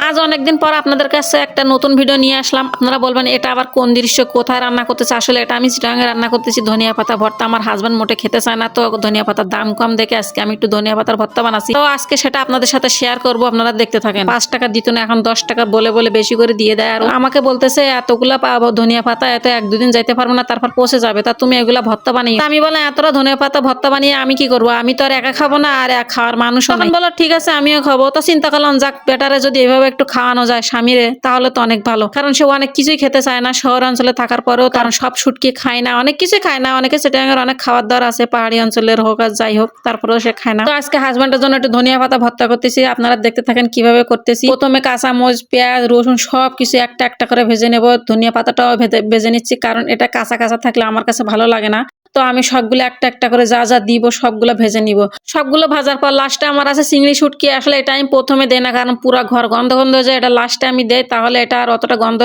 আজ অনেকদিন পর আপনাদের কাছে একটা নতুন ভিডিও নিয়ে আসলাম। আপনারা বলবেন এটা আবার কোন দৃশ্য, কোথায় রান্না করতেছে। আসলে এটা আমি চিটাগাঙে রান্না করতেছি ধনিয়া পাতা ভর্তা। আমার হাজবেন্ড মোটে খেতে চায় না, তো ধনিয়া পাতার দাম কম দেখে আজকে আমি একটু ধনিয়া পাতার ভর্তা বানাচ্ছি। তো আজকে সেটা আপনাদের সাথে শেয়ার করব, আপনারা দেখতে থাকেন। 5 টাকা দিত না, এখন 10 টাকা বলে বলে বেশি করে দিয়ে দেয়। আর আমাকে বলতেছে এতগুলা পাবো ধনিয়া পাতা, এত 1-2 দিন যাইতে পারবো না, তারপর পচে যাবে, তা তুমি এগুলা ভর্তা বানিয়ে। আমি বললাম এতটা ধনিয়া পাতা ভর্তা বানিয়ে আমি কি করবো, আমি তো আর একা খাবো না, আর এক খাওয়ার মানুষ। তখন বলো ঠিক আছে আমিও খাবো। তো চিন্তা করলাম যাক বেটারে যদি এভাবে একটু খাওয়ানো যায় স্বামীরে, তাহলে তো অনেক ভালো। কারণ সে অনেক কিছুই খেতে চায় না শহর অঞ্চলে থাকার পরেও, কারণ সব শুটকি খায় না, অনেক কিছুই খায় না। অনেকে চিটাগাঙের অনেক খাবার দাবার আছে পাহাড়ি অঞ্চলের হোক আর যাই হোক, তারপরেও সে খায় না। তো আজকে হাজবেন্ডের জন্য একটু ধনিয়া পাতা ভর্তা করতেছি, আপনারা দেখতে থাকেন কিভাবে করতেছি। প্রথমে কাঁচামরিচ, পেঁয়াজ, রসুন সব কিছু একটা একটা করে ভেজে নেব। ধনিয়া পাতাটাও ভেজে নিচ্ছি, কারণ এটা কাঁচা কাঁচা থাকলে আমার কাছে ভালো লাগে না। তো আমি সবগুলো একটা একটা করে যা যা দিব সবগুলো ভেজে নিব। সবগুলো ভাজার পর লাস্টে আমার আছে চিংড়ি শুটকি। আসলে এটা আমি প্রথমে দেই না, কারণ পুরো ঘর গন্ধ গন্ধ হয়ে যায়। এটা লাস্টে আমি দেই, তাহলে এটা আর অতটা গন্ধ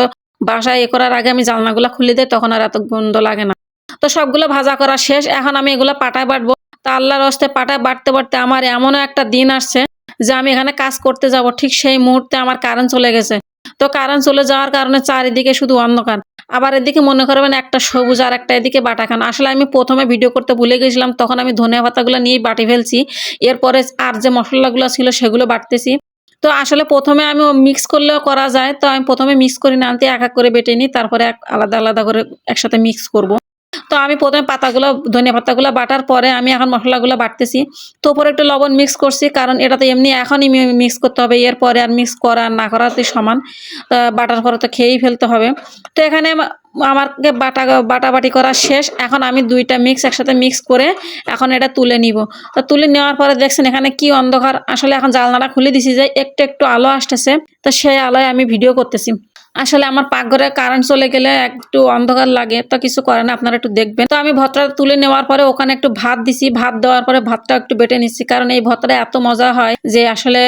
বাসায় করার আগে আমি জানলাগুলো খুলে দেই, তখন আর এত গন্ধ লাগে না। তো সবগুলো ভাজা করা শেষ, এখন আমি এগুলো পাটায় বাটবো। তা আল্লাহর হস্তে পাটায় বাটতে বাটতে আমার এমনও একটা দিন আসছে যে আমি এখানে কাজ করতে যাব, ঠিক সেই মুহূর্তে আমার কারেন্ট চলে গেছে। তো কারেন্ট চলে যাওয়ার কারণে চারিদিকে শুধু অন্ধকার। আবার এদিকে মনে করবেন একটা সবুজ আর একটা এদিকে বাটা খান। আসলে আমি প্রথমে ভিডিও করতে ভুলে গেছিলাম, তখন আমি ধনিয়া পাতাগুলো নিয়েই বাটি ফেলছি। এরপরে আর যে মশলাগুলো ছিল সেগুলো বাটতেছি। তো আসলে প্রথমে আমি মিক্স করলেও করা যায়, তো আমি প্রথমে মিক্স করি না, আনতে এক এক করে বেটে নিই, তারপরে আলাদা আলাদা করে একসাথে মিক্স করব। তো আমি প্রথমে পাতাগুলো ধনিয়া পাতাগুলো বাটার পরে আমি এখন মশলাগুলো বাটতেছি। তো উপরে একটু লবণ মিক্স করছি, কারণ এটা তো এমনি এখনই মিক্স করতে হবে, এরপরে আর মিক্স করা আর না করাতেই সমান। বাটার পরে তো খেয়েই ফেলতে হবে। তো এখানে আমাকে বাটাবাটি করা শেষ। এখন আমি 2টা মিক্স একসাথে মিক্স করে এখন এটা তুলে নিব। তো তুলে নেওয়ার পরে দেখছেন এখানে কি অন্ধকার। আসলে এখন জানলাটা খুলে দিছি যে একটু একটু আলো আসতেছে, তো সেই আলোয় আমি ভিডিও করতেছি। আসলে আমার পাকঘরে কারেন্ট চলে গেলে একটু অন্ধকার লাগে, তো কিছু করে না, আপনারা একটু দেখবেন। তো আমি ভর্তাটা তুলে নেওয়ার পরে ওখানে একটু ভাত দিছি, ভাত দেওয়ার পরে ভাতটা একটু বেটে নিচ্ছি, কারণ এই ভর্তাটা এত মজা হয় যে আসলে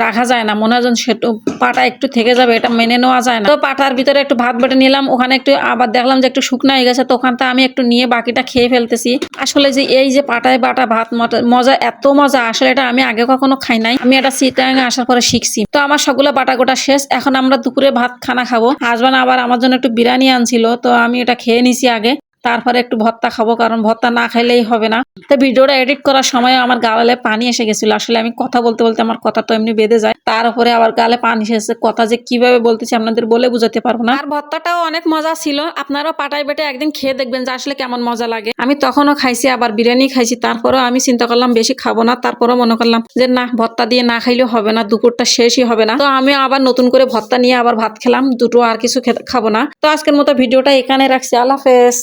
রাখা যায় না, মনে হয় যেন সেটু পাটা একটু থেকে যাবে, এটা মেনে নেওয়া যায় না। তো পাটার ভিতরে একটু ভাত বেটে নিলাম, ওখানে একটু আবার দেখলাম যে একটু শুকনো হয়ে গেছে, তো ওখানটা আমি একটু নিয়ে বাকিটা খেয়ে ফেলতেছি। আসলে যে এই যে পাটায় বাটা ভাত মজা, এত মজা, আসলে এটা আমি আগে কখনো খাই নাই, আমি এটা চিটাগাঙে আসার পরে শিখছি। তো আমার সবগুলো বাটা গোটা শেষ, এখন আমরা দুপুরে ভাত খানা খাবো। হাজবেন্ড আবার আমার জন্য একটু বিরিয়ানি আনছিল, তো আমি এটা খেয়ে নিছি আগে, তারপরে একটু ভর্তা খাবো, কারণ ভর্তা না খাইলেই হবে না। তো ভিডিওটা এডিট করার সময় আমার গালে পানি এসে গেছিল। আসলে আমি কথা বলতে বলতে আমার কথা তো এমনি বেঁধে যায়, তার উপরে আবার গালে পানি এসেছে, কথা যে কিভাবে বলতেছি আপনাদের বলে বুঝাতে পারবো না। আর ভর্তাটাও অনেক মজা ছিল, আপনারাও পাটায় বেটে একদিন খেয়ে দেখবেন যে আসলে কেমন মজা লাগে। আমি তখনও খাইছি, আবার বিরিয়ানি খাইছি, তারপরেও আমি চিন্তা করলাম বেশি খাবো না, তারপরেও মনে করলাম যে না, ভর্তা দিয়ে না খাইলেও হবে না, দুপুরটা শেষই হবে না। তো আমি আবার নতুন করে ভর্তা নিয়ে আবার ভাত খেলাম, দুটো আর কিছু খাবো না। তো আজকের মতো ভিডিওটা এখানে রাখছি, আল্লাহ হাফেজ।